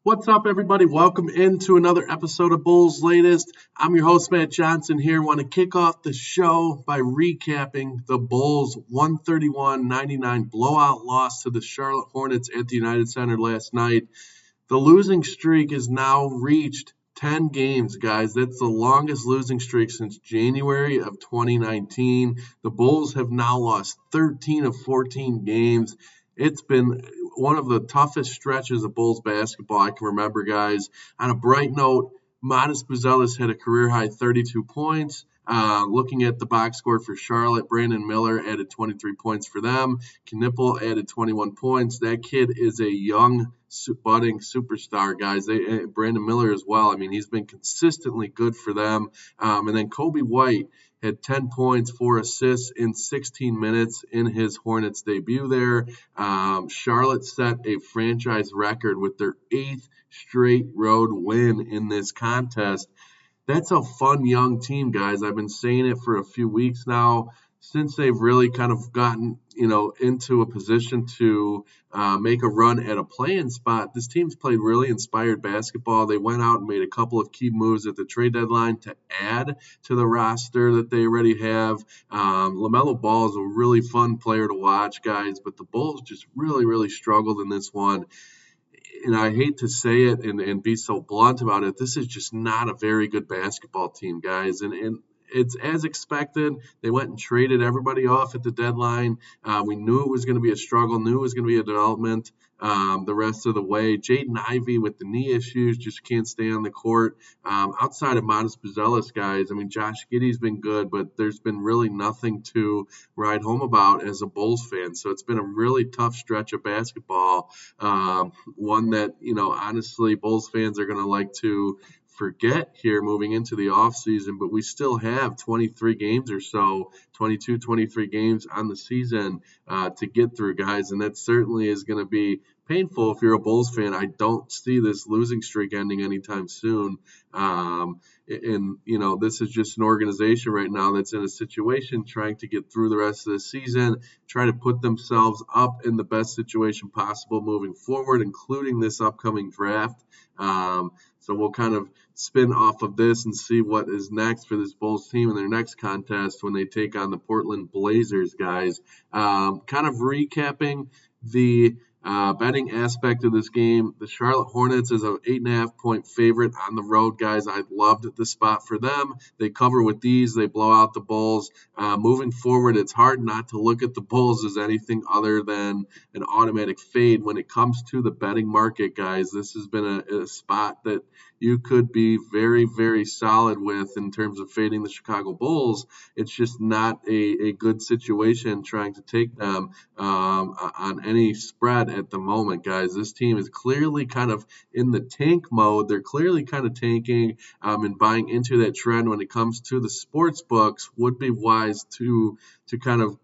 What's up, everybody? Welcome into another episode of Bulls Latest. I'm your host, Matt Johnson here. Want to kick off the show by recapping the Bulls' 131-99 blowout loss to the Charlotte Hornets at the United Center last night. The losing streak is now reached 10 games, guys. That's the longest losing streak since January of 2019. The Bulls have now lost 13 of 14 games. It's been one of the toughest stretches of Bulls basketball I can remember, guys. On a bright note, Modest Buzelis had a career-high 32 points. Looking at the box score for Charlotte, Brandon Miller added 23 points for them. Knipple added 21 points. That kid is a young, budding superstar, guys. Brandon Miller as well. I mean, he's been consistently good for them. And then Kobe White had 10 points, 4 assists in 16 minutes in his Hornets debut there. Charlotte set a franchise record with their 8th straight road win in this contest. That's a fun young team, guys. I've been saying it for a few weeks now since they've really kind of gotten, into a position to make a run at a play-in spot. This team's played really inspired basketball. They went out and made a couple of key moves at the trade deadline to add to the roster that they already have. LaMelo Ball is a really fun player to watch, guys, but the Bulls just really, really struggled in this one. And I hate to say it and be so blunt about it, this is just not a very good basketball team, guys. And it's as expected. They went and traded everybody off at the deadline. We knew it was going to be a struggle, knew it was going to be a development the rest of the way. Jaden Ivey with the knee issues just can't stay on the court. Outside of Modest Buzelis, guys, I mean, Josh Giddey's been good, but there's been really nothing to write home about as a Bulls fan. So it's been a really tough stretch of basketball, one that, honestly, Bulls fans are going to like to forget here moving into the offseason, but we still have 23 games or so, 22, 23 games on the season to get through, guys, and that certainly is going to be painful if you're a Bulls fan. I don't see this losing streak ending anytime soon. This is just an organization right now that's in a situation trying to get through the rest of the season, try to put themselves up in the best situation possible moving forward, including this upcoming draft. So we'll kind of spin off of this and see what is next for this Bulls team in their next contest when they take on the Portland Blazers, guys. Kind of recapping the betting aspect of this game. The Charlotte Hornets is an 8.5-point favorite on the road, guys. I loved the spot for them. They cover with these. They blow out the Bulls. Moving forward, it's hard not to look at the Bulls as anything other than an automatic fade when it comes to the betting market, guys. This has been a spot that you could be very, very solid with in terms of fading the Chicago Bulls. It's just not a good situation trying to take them on any spread at the moment, guys. This team is clearly kind of in the tank mode. They're clearly kind of tanking and buying into that trend when it comes to the sports books. Would be wise to kind of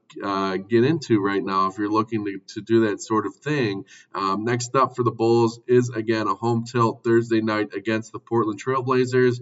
get into right now if you're looking to do that sort of thing. Next up for the Bulls is, again, a home tilt Thursday night against the Portland Trail Blazers.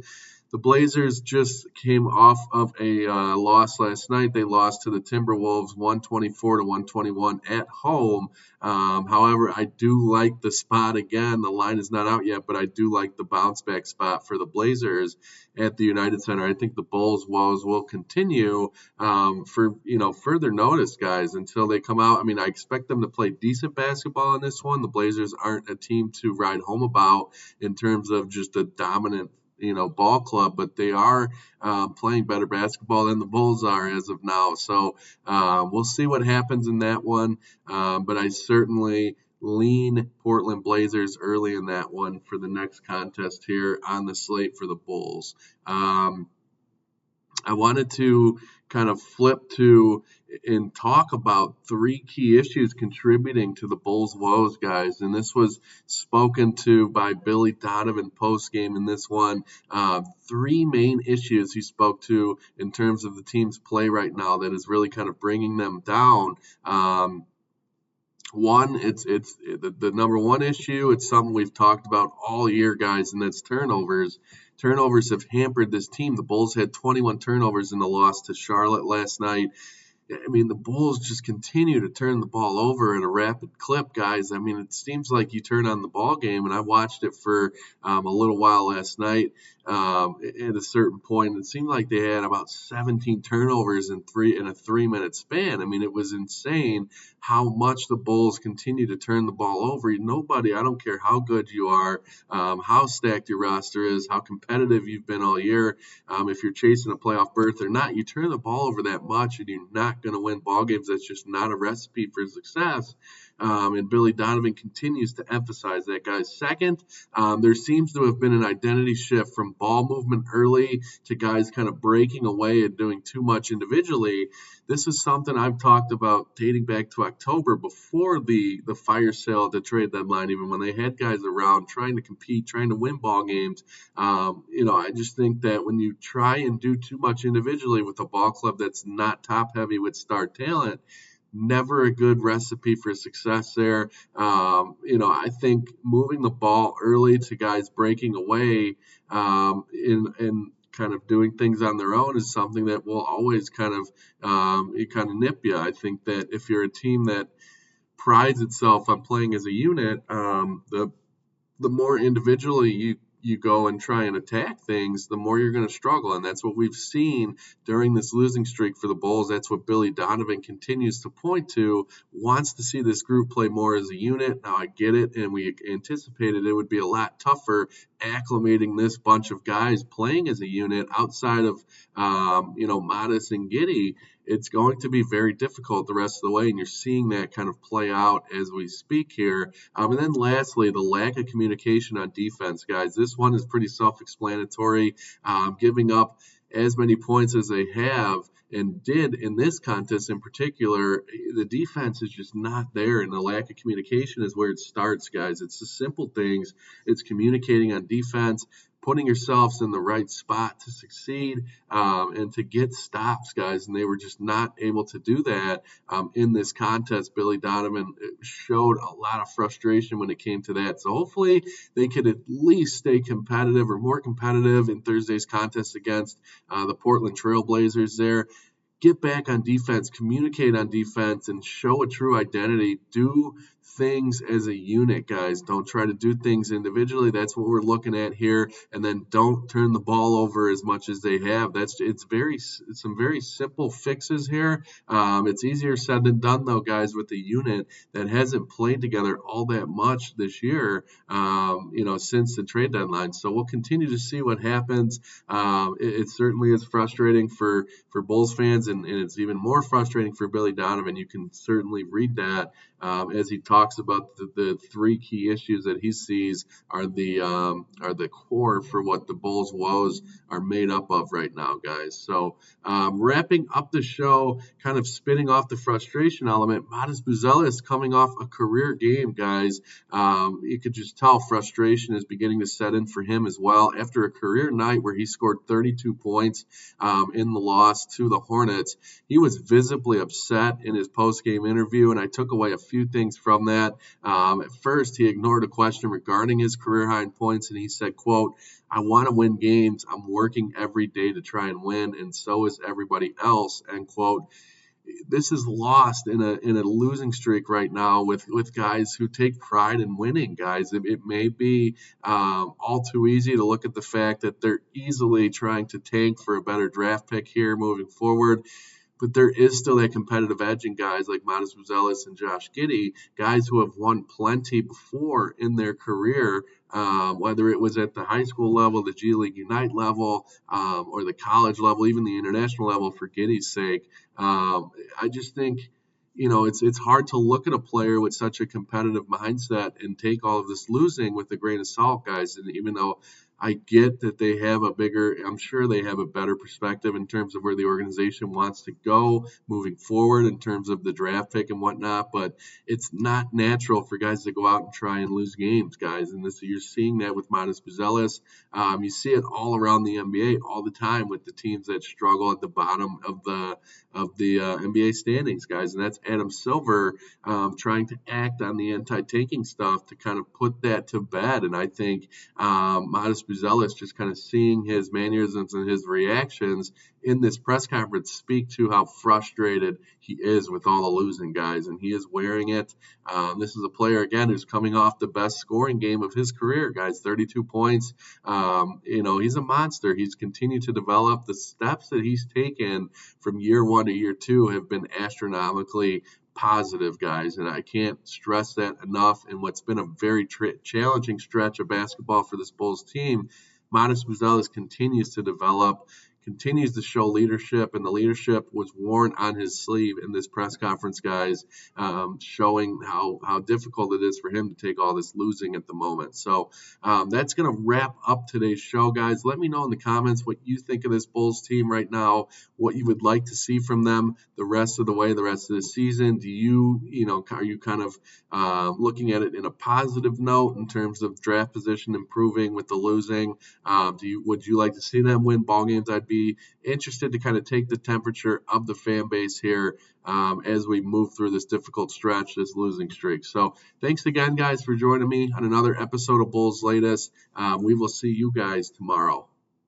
The Blazers just came off of a loss last night. They lost to the Timberwolves 124-121 at home. However, I do like the spot again. The line is not out yet, but I do like the bounce back spot for the Blazers at the United Center. I think the Bulls woes will continue for further notice, guys, until they come out. I mean, I expect them to play decent basketball in this one. The Blazers aren't a team to ride home about in terms of just a dominant ball club, but they are playing better basketball than the Bulls are as of now. So we'll see what happens in that one. But I certainly lean Portland Blazers early in that one for the next contest here on the slate for the Bulls. I wanted to kind of flip to and talk about 3 key issues contributing to the Bulls' woes, guys. And this was spoken to by Billy Donovan post-game in this one. 3 main issues he spoke to in terms of the team's play right now that is really kind of bringing them down. One, it's the number one issue. It's something we've talked about all year, guys, and that's turnovers. Turnovers have hampered this team. The Bulls had 21 turnovers in the loss to Charlotte last night. I mean, the Bulls just continue to turn the ball over at a rapid clip, guys. I mean, it seems like you turn on the ball game, and I watched it for a little while last night. At a certain point, it seemed like they had about 17 turnovers in a 3 minute span. I mean, it was insane how much the Bulls continue to turn the ball over. Nobody, I don't care how good you are, how stacked your roster is, how competitive you've been all year. If you're chasing a playoff berth or not, you turn the ball over that much and you're not going to win ball games. That's just not a recipe for success. And Billy Donovan continues to emphasize that, guys. Second, there seems to have been an identity shift from ball movement early to guys kind of breaking away and doing too much individually. This is something I've talked about dating back to October before the fire sale at the trade deadline, even when they had guys around trying to compete, trying to win ball games. I just think that when you try and do too much individually with a ball club that's not top heavy with star talent, never a good recipe for success there. I think moving the ball early to guys breaking away in kind of doing things on their own is something that will always kind of nip you. I think that if you're a team that prides itself on playing as a unit, the more individually you go and try and attack things, the more you're going to struggle. And that's what we've seen during this losing streak for the Bulls. That's what Billy Donovan continues to point to, wants to see this group play more as a unit. Now, I get it, and we anticipated it would be a lot tougher acclimating this bunch of guys playing as a unit outside of, Modest and Giddey. It's going to be very difficult the rest of the way, and you're seeing that kind of play out as we speak here. And then lastly, the lack of communication on defense, guys. This one is pretty self-explanatory. Giving up as many points as they have and did in this contest in particular, the defense is just not there, and the lack of communication is where it starts, guys. It's the simple things. It's communicating on defense, putting yourselves in the right spot to succeed and to get stops, guys. And they were just not able to do that in this contest. Billy Donovan showed a lot of frustration when it came to that. So hopefully they could at least stay competitive or more competitive in Thursday's contest against the Portland Trail Blazers there. Get back on defense, communicate on defense, and show a true identity. Do things as a unit, guys. Don't try to do things individually. That's what we're looking at here. And then don't turn the ball over as much as they have. It's some very simple fixes here. It's easier said than done, though, guys, with a unit that hasn't played together all that much this year, since the trade deadline. So we'll continue to see what happens. It certainly is frustrating for Bulls fans, and it's even more frustrating for Billy Donovan. You can certainly read that as he talks about the three key issues that he sees are the core for what the Bulls' woes are made up of right now, guys. So wrapping up the show, kind of spinning off the frustration element, Modest Buzelis coming off a career game, guys. You could just tell frustration is beginning to set in for him as well after a career night where he scored 32 points in the loss to the Hornets. He was visibly upset in his post-game interview, and I took away a few things from that. At first, he ignored a question regarding his career high in points, and he said, quote, "I want to win games. I'm working every day to try and win, and so is everybody else," end quote. This is lost in a losing streak right now with guys who take pride in winning, guys. It may be all too easy to look at the fact that they're easily trying to tank for a better draft pick here moving forward. But there is still that competitive edge in guys like Modest Buzelis and Josh Giddey, guys who have won plenty before in their career, whether it was at the high school level, the G League Unite level, or the college level, even the international level for Giddey's sake. I just think, it's hard to look at a player with such a competitive mindset and take all of this losing with a grain of salt, guys. And even though I get that I'm sure they have a better perspective in terms of where the organization wants to go moving forward in terms of the draft pick and whatnot, but it's not natural for guys to go out and try and lose games, guys. And you're seeing that with Modest Buzelis. You see it all around the NBA all the time with the teams that struggle at the bottom of the NBA standings, guys. And that's Adam Silver trying to act on the anti-tanking stuff to kind of put that to bed. And I think Modest Buzelis, just kind of seeing his mannerisms and his reactions in this press conference speak to how frustrated he is with all the losing, guys, and he is wearing it. This is a player, again, who's coming off the best scoring game of his career, guys, 32 points. He's a monster. He's continued to develop. The steps that he's taken from year one to year two have been astronomically positive, guys, and I can't stress that enough. And what's been a very challenging stretch of basketball for this Bulls team, Matas Buzelis continues to develop, continues to show leadership, and the leadership was worn on his sleeve in this press conference, guys, showing how difficult it is for him to take all this losing at the moment. So that's going to wrap up today's show, guys. Let me know in the comments what you think of this Bulls team right now, what you would like to see from them the rest of the way, the rest of the season. Do you, are you kind of looking at it in a positive note in terms of draft position improving with the losing? Would you like to see them win ball games? I'd be interested to kind of take the temperature of the fan base here as we move through this difficult stretch, this losing streak. So thanks again, guys, for joining me on another episode of Bulls Latest. We will see you guys tomorrow.